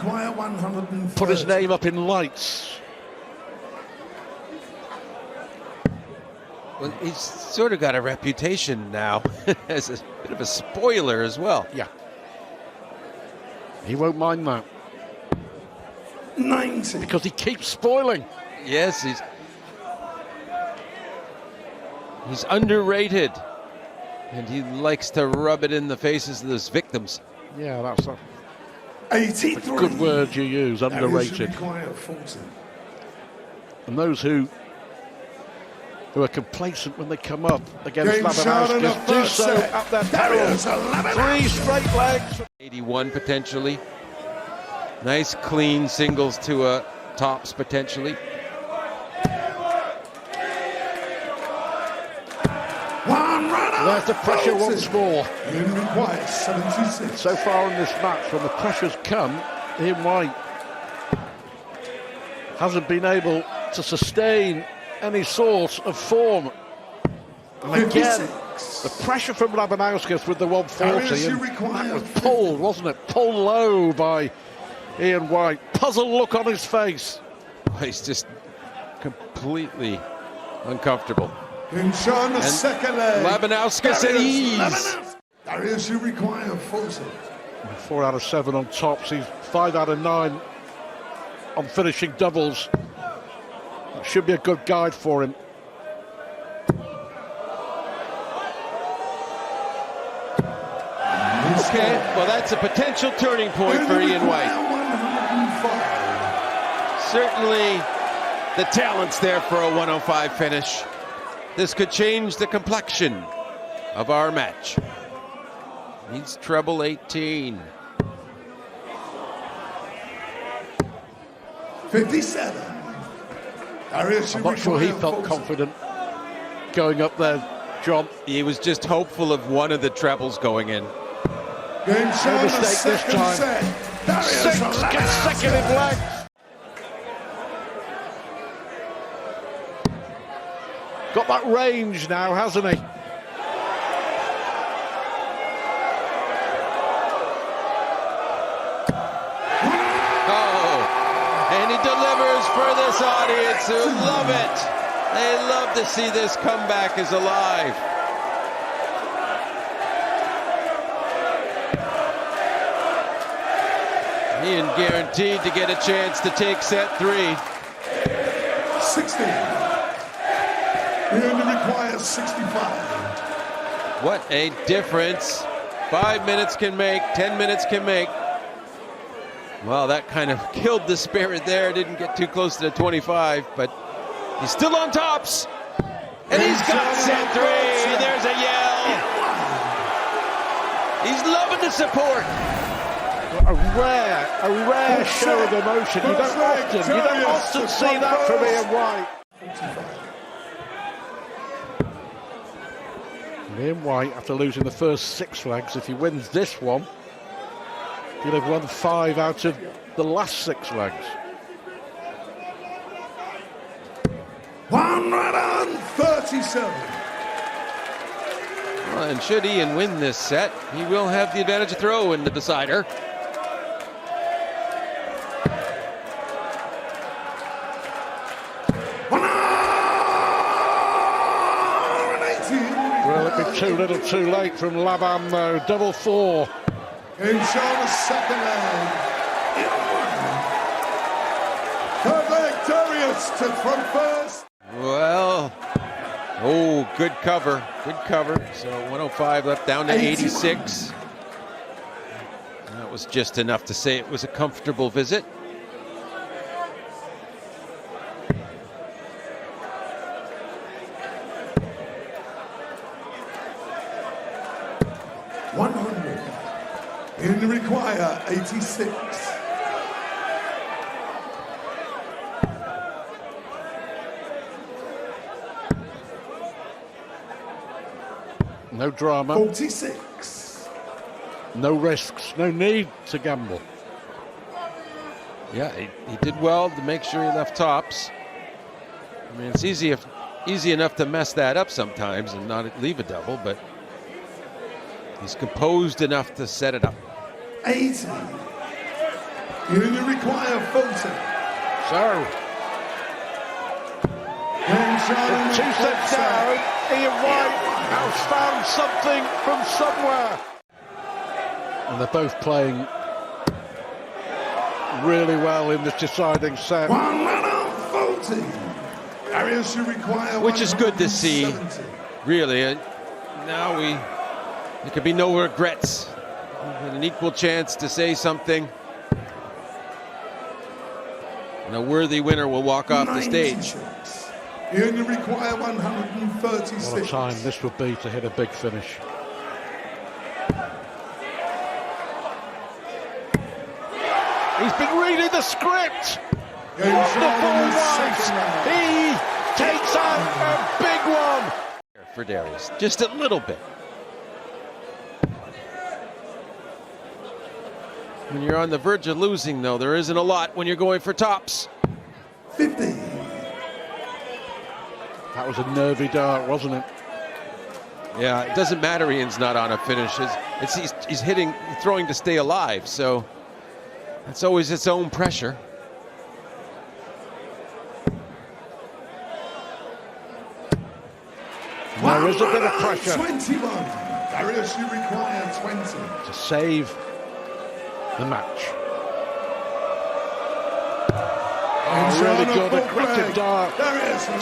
require 130. Put his name up in lights. Well, he's sort of got a reputation now as a bit of a spoiler as well. Yeah. He won't mind that. 90. Because he keeps spoiling. Yes, he's underrated. And he likes to rub it in the faces of his victims. Yeah, that's a 83. good word you use, underrated. And those who are complacent when they come up against Labanauskas do so at their peril. 3 straight legs. 81 potentially. Nice clean singles to a tops potentially. There's the pressure once more. 76. So far in this match, when the pressure's come, Ian White hasn't been able to sustain any sort of form. And again, the pressure from Labanauskas with the 140, and that was pulled, wasn't it? Pulled low by Ian White. Puzzled look on his face. He's just completely uncomfortable. And Labanauskas at ease. Darius, you require 40. 4 out of 7 on tops. He's 5 out of 9 on finishing doubles. That should be a good guide for him. Okay, well, that's a potential turning point for Ian White. Certainly the talent's there for a 105 finish. This could change the complexion of our match. Needs treble 18. 57. I'm not sure he felt confident going up there, John. He was just hopeful of one of the trebles going in. No mistake this time. 6 consecutive legs. Got that range now, hasn't he? Oh, and he delivers for this audience who love it. They love to see this comeback is alive. Ian guaranteed to get a chance to take set 3. 60. Ian requires 65. What a difference 5 minutes can make, 10 minutes can make. Well, that kind of killed the spirit there. Didn't get too close to the 25, but he's still on tops. And he's got set 3. There's a yell. He's loving the support. A rare show of emotion. You don't often see that from Ian White. And Ian White, after losing the first 6 legs, if he wins this one, he'll have won 5 out of the last 6 legs. 137. Well, and should Ian win this set, he will have the advantage of throw in the decider. Well, it'd be too little too late from Laban, though. Double 4. In the second leg. Third leg, Darius from first. Well, oh, good cover. Good cover. So 105 left down to 86. That was just enough to say it was a comfortable visit. In require 86. No drama. 46. No risks. No need to gamble. Yeah, he did well to make sure he left tops. I mean, it's easy enough to mess that up sometimes and not leave a double, but he's composed enough to set it up. 80. You only require 40. So, with 2 sets down, Ian White has found something from somewhere. And they're both playing really well in this deciding set. 140. Areas you require. Which is good to see, really. Now there could be no regrets. An equal chance to say something. And a worthy winner will walk off the stage. You only require 136. What a time this would be to hit a big finish. He's been reading the script. Wonderful White. He takes out a big one. For Darius, just a little bit. When you're on the verge of losing, though, there isn't a lot when you're going for tops. 50. That was a nervy dart, wasn't it? Yeah, it doesn't matter Ian's not on a finish. He's hitting, throwing to stay alive, so that's always its own pressure. There is a bit of pressure. 21. Darius, you require 20. To save the match. Oh, really good, aggressive dart. So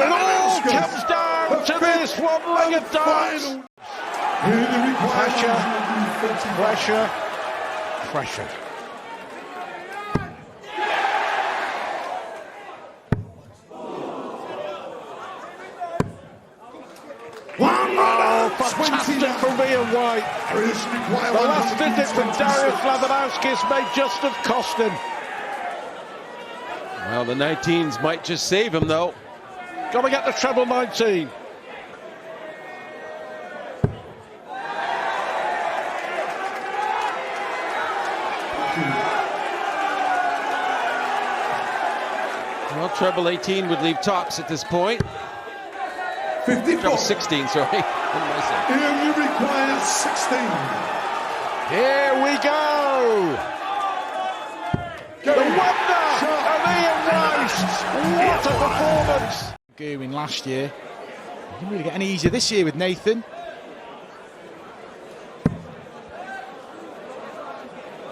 it all comes down to this one-legged dart. Pressure, pressure, pressure. Fantastic from Ian White. The last visit from Darius Labanauskas may just have cost him. Well, the 19s might just save him, though. Got to get the treble 19. Well, treble 18 would leave tops at this point. 54. Treble 16, sorry. What did I say? You require 16. Here we go. The wonder of Ian White. What a performance. Gearing last year. Didn't really get any easier this year with Nathan.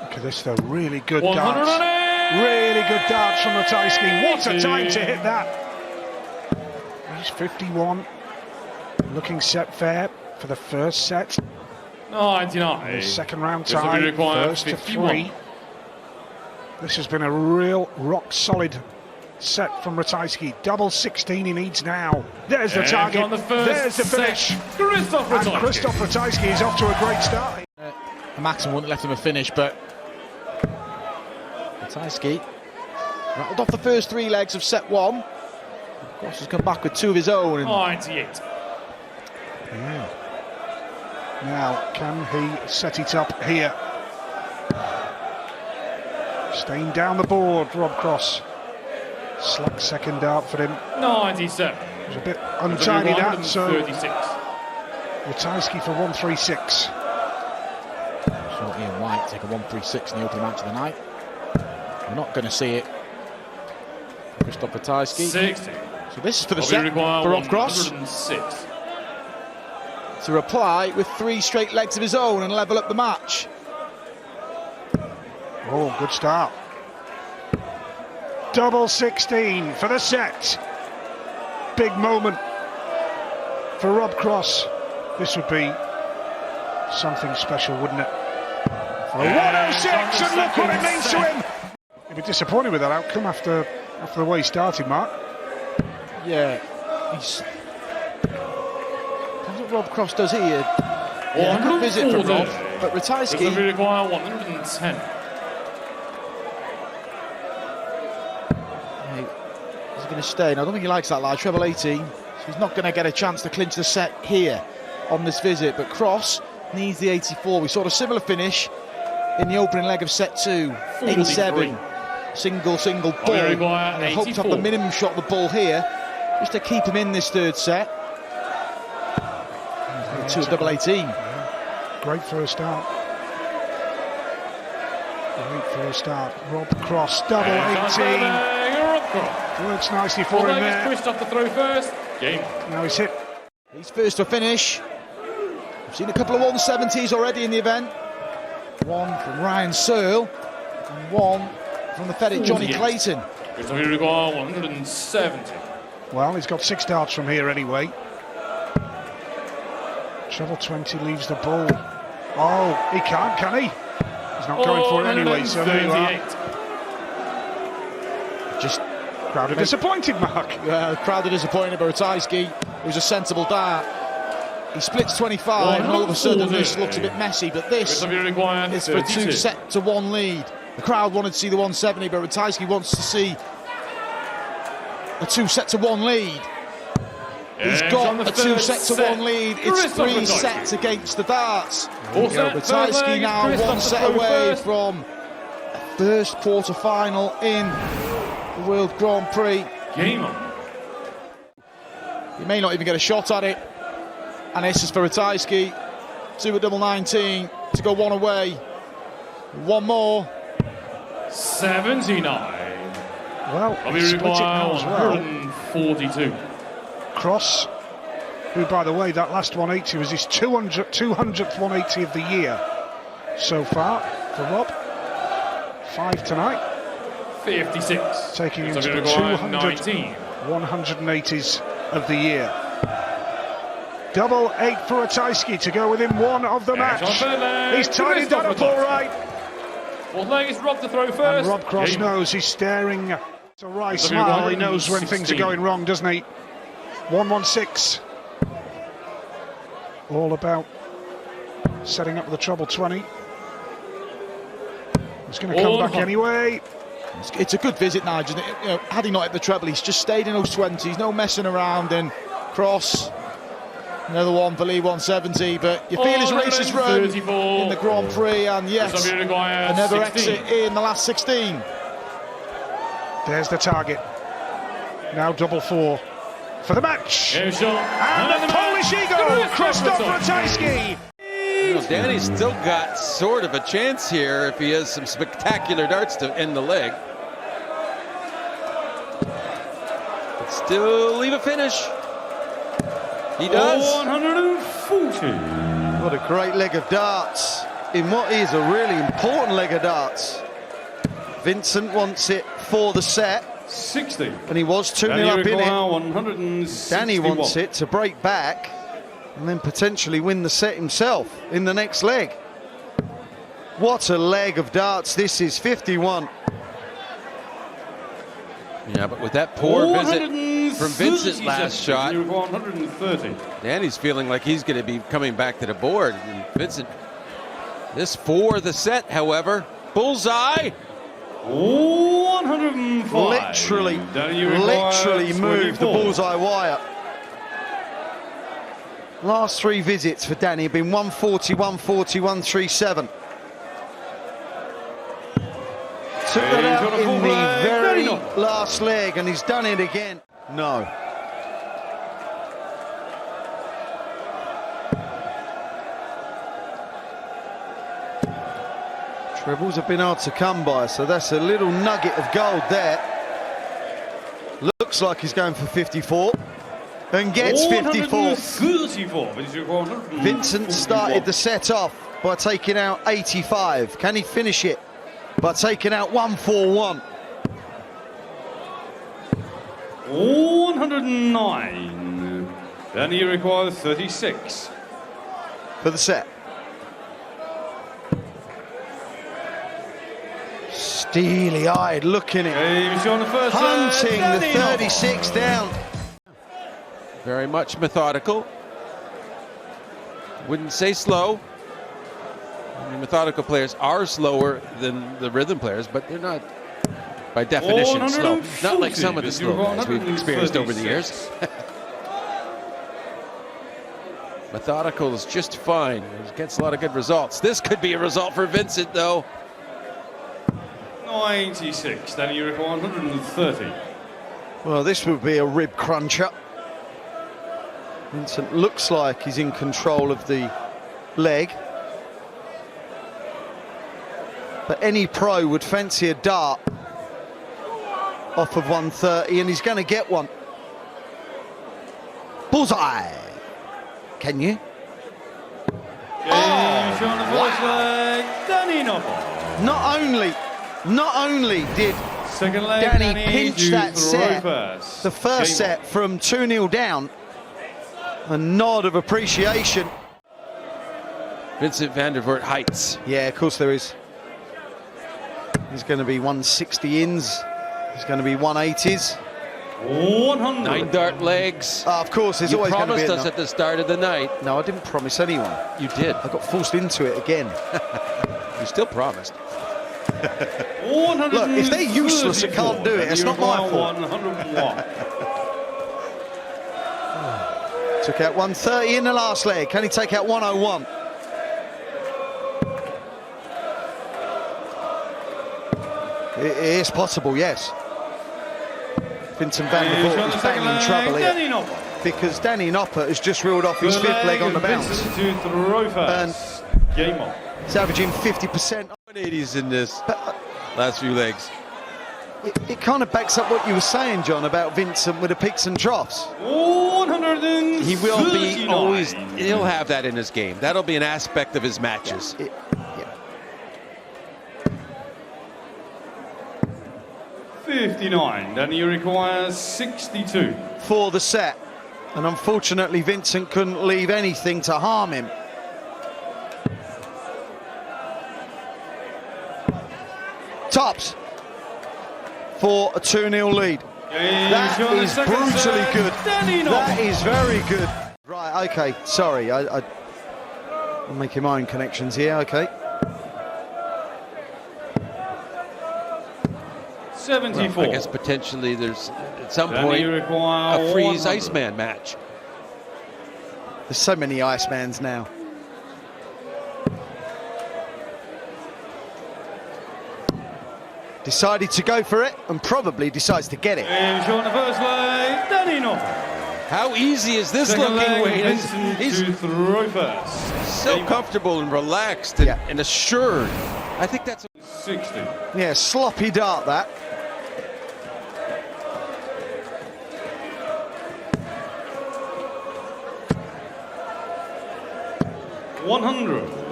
Look at this though, really good darts. Really good darts from Ratajski. What a time to hit that. He's 51. Looking set fair for the first set. 99. The second round tie, first to 3. This has been a real rock-solid set from Ratajski. Double 16 he needs now. There's the target. There's the finish. Christoph Ratajski is off to a great start. The maximum wouldn't have left him a finish, but Ratajski rattled off the first 3 legs of set 1. Of course, has come back with 2 of his own. And 98. Yeah. Now, can he set it up here? Staying down the board, Rob Cross. Slack second dart for him. 97. It was a bit untidy that, so 36. Ratajski for 136. So Ian White take a 136 in the opening match of the night. We're not going to see it. Christoph Ratajski. 60. So this is for the set for Rob Cross. 106. To reply with 3 straight legs of his own and level up the match. Oh, good start. Double 16 for the set. Big moment for Rob Cross. This would be something special, wouldn't it? For a 106, and look what it means to him. He'd be disappointed with that outcome after the way he started, Mark. Yeah, he's... Depends what Rob Cross does here. Yeah, good visit from Rob, but Ratajski... Does require 110. He's going to stay. Now, I don't think he likes that large treble 18, so he's not going to get a chance to clinch the set here on this visit. But Cross needs the 84. We saw a similar finish in the opening leg of set 2. 87. Single ball. And he hoped to have the minimum shot of the ball here, just to keep him in this third set. 2 double 18. Yeah. Great first start. Wait for a start. Rob Cross, double 18. Works nicely for him there. Christoph to throw first. Game. Now he's hit. He's first to finish. We've seen a couple of 170s already in the event. One from Ryan Searle and one from the Fedit Johnny Clayton. Christoph Uruguay 170. Well, he's got 6 darts from here anyway. Treble 20 leaves the ball. Oh, he can't, can he? He's not going for it anyway, so there you are. Just crowd are disappointed, Mark. The crowd are disappointed, but Ratajski, it was a sensible dart. He splits 25, and all of a sudden this looks a bit messy, but this is for a 2-set-to-1 lead. The crowd wanted to see the 170, but Ratajski wants to see a 2-set-to-1 lead. He's got a 2-set-to-1 lead. It's 3 sets against the darts. Ratajski now 1 set away from a first quarter-final in the World Grand Prix. Game on. He may not even get a shot at it. And this is for Ratajski. 2 at double 19 to go 1 away. 1 more. 79. Well, he split it now as well. 142. Cross, who, by the way, that last 180 was his 200th 180 of the year so far for Rob. 5 tonight. 56. Taking him to the 200 180s of the year. Double 8 for Ratajski to go within 1 of the match. He's tidied that up all right. Well, leg is Rob to throw first. And Rob Cross knows he's staring. It's a wry smile. He knows when things are going wrong, doesn't he? 116. All about setting up the treble 20. He's going to come back anyway. It's a good visit, Nigel. You know, had he not hit the treble, he's just stayed in those 20s. No messing around. And Cross, another one for Lee 170. But you feel his races run in the Grand Prix, and yes, another exit in the last 16. There's the target. Now double 4 for the match. And the Polish eagle, Krzysztof Ratajski. You know, Danny's still got sort of a chance here if he has some spectacular darts to end the leg. But still leave a finish. He does. 140. What a great leg of darts in what is a really important leg of darts. Vincent wants it for the set. 60. And he was 2-0 up in it. 161. Danny wants it to break back and then potentially win the set himself in the next leg. What a leg of darts this is, 51. Yeah, but with that poor visit from Vincent's last shot, 130. Danny's feeling like he's going to be coming back to the board. And Vincent, this for the set, however, bullseye. 105. Literally moved the bullseye wire. Last 3 visits for Danny have been 140, 140, 137. Took that out in the very last leg, and he's done it again. No. Trebles have been hard to come by, so that's a little nugget of gold there. Looks like he's going for 54 and gets 54. Vincent started the set off by taking out 85. Can he finish it by taking out 141? 109. Then he requires 36 for the set. Steely-eyed, looking at hunting the 36 down. Very much methodical. Wouldn't say slow. I mean, methodical players are slower than the rhythm players, but they're not, by definition, slow. Not like some of the slow guys we've experienced over the years. Methodical is just fine. He gets a lot of good results. This could be a result for Vincent, though. 96. Then you require 130. Well, this would be a rib cruncher. Vincent looks like he's in control of the leg. but any pro would fancy a dart off of 130, and he's going to get one. Bullseye. Can you? Not only did Danny pinch that set, the first set from 2-0 down, a nod of appreciation. Vincent van der Voort heights. Yeah, of course there is. He's going to be 160 ins. He's going to be 180s. 100. 9 dart legs. Of course, there's You always going to be promised us at the start of the night. No, I didn't promise anyone. You did. I got forced into it again. You still promised. Look, if they're useless, I can't do it. It's not my fault. 101. Took out 130 in the last leg. Can he take out 101? It is possible, yes. Vincent van der Voort is banging in trouble here because Danny Noppert has just reeled off his 5th leg on the bounce. And Game on. he's averaging 50%. 180s in this last few legs. It kind of backs up what you were saying, John, about Vincent with the peaks and troughs. 139. He will be always, he'll have that in his game. That'll be an aspect of his matches. Yeah. 59, then he requires 62. For the set. And unfortunately, Vincent couldn't leave anything to harm him. Tops for a 2-0 lead. That is brutally good. That is very good. Right, okay, sorry. I'm making my own connections here, okay. 74. Well, I guess potentially there's at some point a freeze Iceman match. There's so many Icemans now. Decided to go for it and probably decides to get it. And on the first leg, Danny Noppert. How easy is this Second looking, leg, Wayne? Vincent He's to throw first. so comfortable and relaxed and assured. I think that's 60. Yeah, sloppy dart that.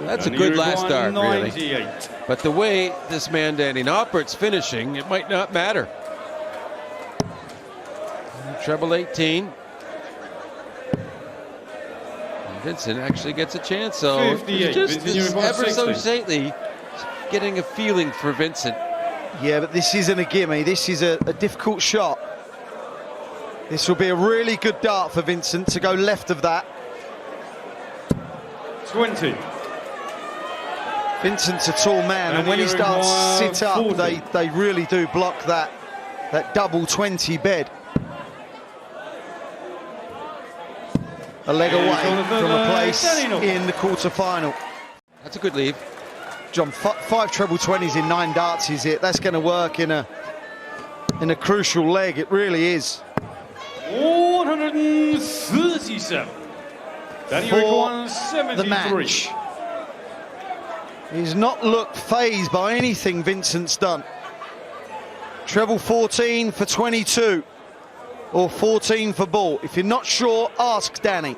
That's a good last dart, really. But the way this man Danny Noppert's finishing, it might not matter. Treble 18. And Vincent actually gets a chance, so 58. just Vincent, ever so 60. slightly getting a feeling for Vincent. Yeah, but this isn't a gimme. This is a difficult shot. This will be a really good dart for Vincent to go left of that. 20. Vincent's a tall man, and when his darts sit up, 40. they really do block that double 20 bed. A leg away from a place in the quarter-final. That's a good leave. John, 5 treble 20s in 9 darts is it? That's going to work in a crucial leg. It really is. 137. Then he requires 73. The match. He's not looked fazed by anything Vincent's done. Treble 14 for 22. Or 14 for ball. If you're not sure, ask Danny.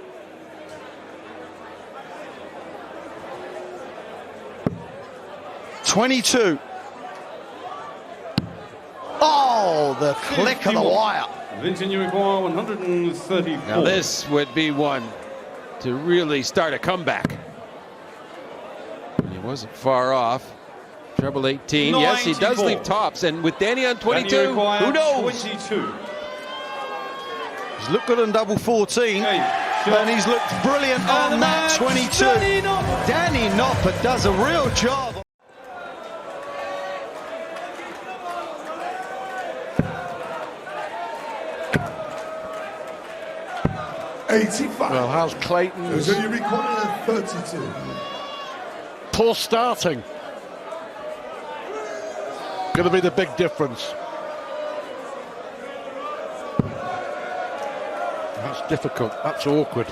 $22. Oh, the click of the wire. Vincent, you require 134. Now this would be one to really start a comeback. He wasn't far off. Treble 18. 94. Yes, he does leave tops. And with Danny on 22, who knows? 22. He's looked good on double 14. And he's looked brilliant on that 22. Danny Noppert does a real job. Well, how's Clayton's So you require 32. poor starting going to be the big difference? That's difficult. That's awkward.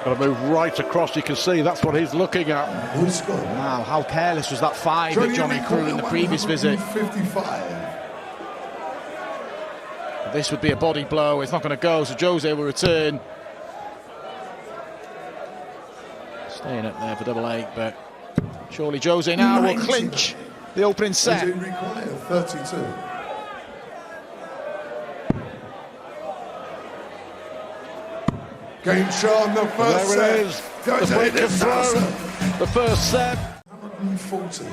Got to move right across, you can see that's what he's looking at. Now, how careless was that 5 that Johnny Crew in the previous visit? 55. This would be a body blow, it's not going to go, so Jose will return. Staying up there for double 8, but surely Jose now will clinch the opening set. Require 32. Game show on the first set. There it is, the break of throw, the first set. 140.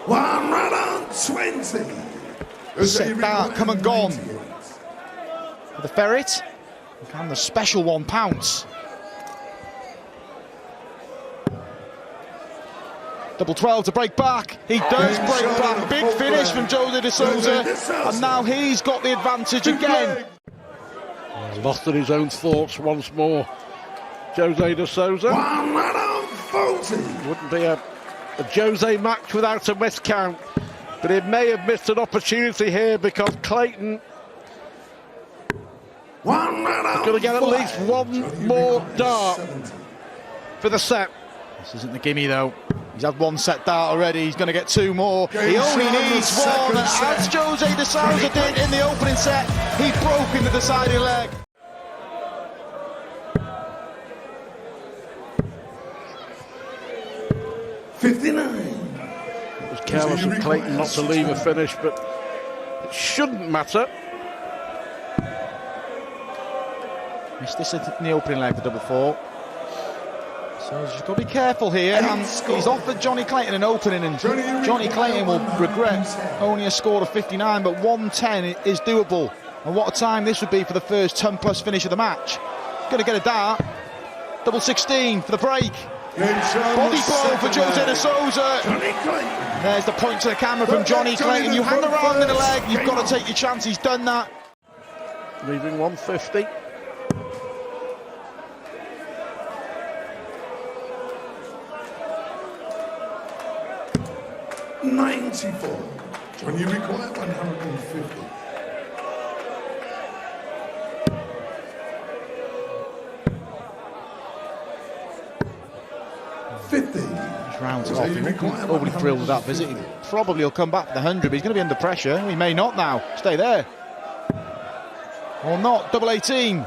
One run on 20. Set that, come and gone. For the ferret, can the special one pounce? Double 12 to break back. He does break back. Big finish from Jose de Sousa. And now he's got the advantage again. Lost in his own thoughts once more. Jose de Sousa. 140. Wouldn't be a Jose match without a miscount. But he may have missed an opportunity here because Clayton is going to get at least one more dart for the set. This isn't the gimme though. He's had one set dart already, he's going to get 2 more. He only needs one, as Jose de Sousa did in the opening set. He broke in the deciding leg. It was careless of Clayton not to leave a finish, but it shouldn't matter. Missed this in the opening leg, the double 4. So he's just got to be careful here, and he's offered Johnny Clayton an opening, and Johnny Clayton will regret only a score of 59, but 110 is doable. And what a time this would be for the first 10+ finish of the match. Going to get a dart. Double 16 for the break. Body blow for Jose de Sousa. There's the point to the camera from Johnny Clayton. You hang around in the leg, you've got to take your chance. He's done that. Leaving 150. $94. When you require 150. Just rounds it off. He won't be overly thrilled with that visit. He probably will come back for the 100, but he's going to be under pressure. He may not now. Stay there. Or not. Double 18.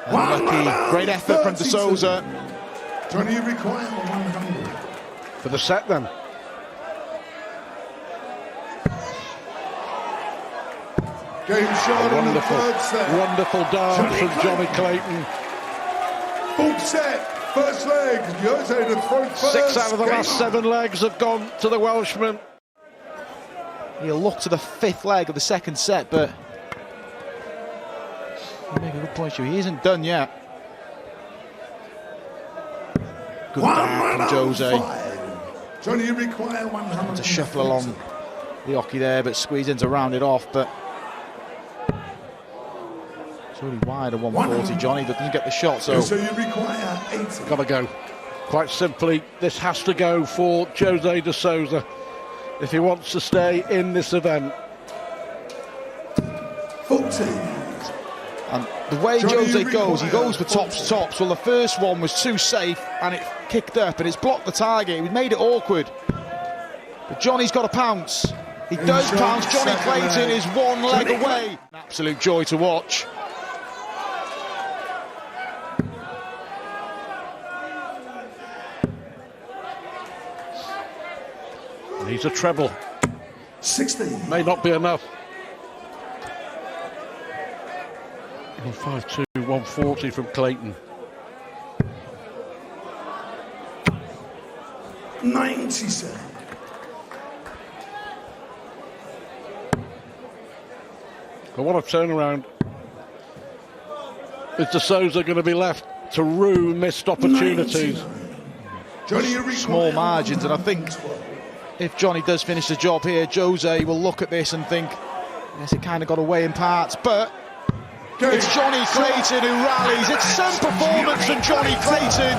Unlucky. Great effort from de Sousa. Johnny, you require 100. For the set then. Game shot on the third set. Wonderful dart from Johnny Clayton. Full set, first leg. Jose to throw first. 6 out of the last 7 legs have gone to the Welshman. He'll look to the 5th leg of the second set, but you make a good point, Stu. He isn't done yet. Good dart from Jose. Johnny, you require 100. To shuffle along the hockey there, but squeeze in to round it off. But it's really wide at 140, Johnny, but doesn't get the shot. So you require 80. Gotta go. Quite simply, this has to go for Jose de Sousa if he wants to stay in this event. 40. And the way Jose goes, he goes for tops. Well, the first one was too safe and it kicked up and it's blocked the target. He made it awkward. But Johnny's got to pounce. He does pounce. Johnny Clayton is 1 leg away. An absolute joy to watch. He's a treble. 60. May not be enough. 152, 140 from Clayton. 97. But what a turnaround. Is de Sousa going to be left to rue missed opportunities? Small margins, and I think if Johnny does finish the job here, Jose will look at this and think, yes, it kind of got away in parts, but it's Johnny Clayton who rallies. It's some performance from Johnny Clayton.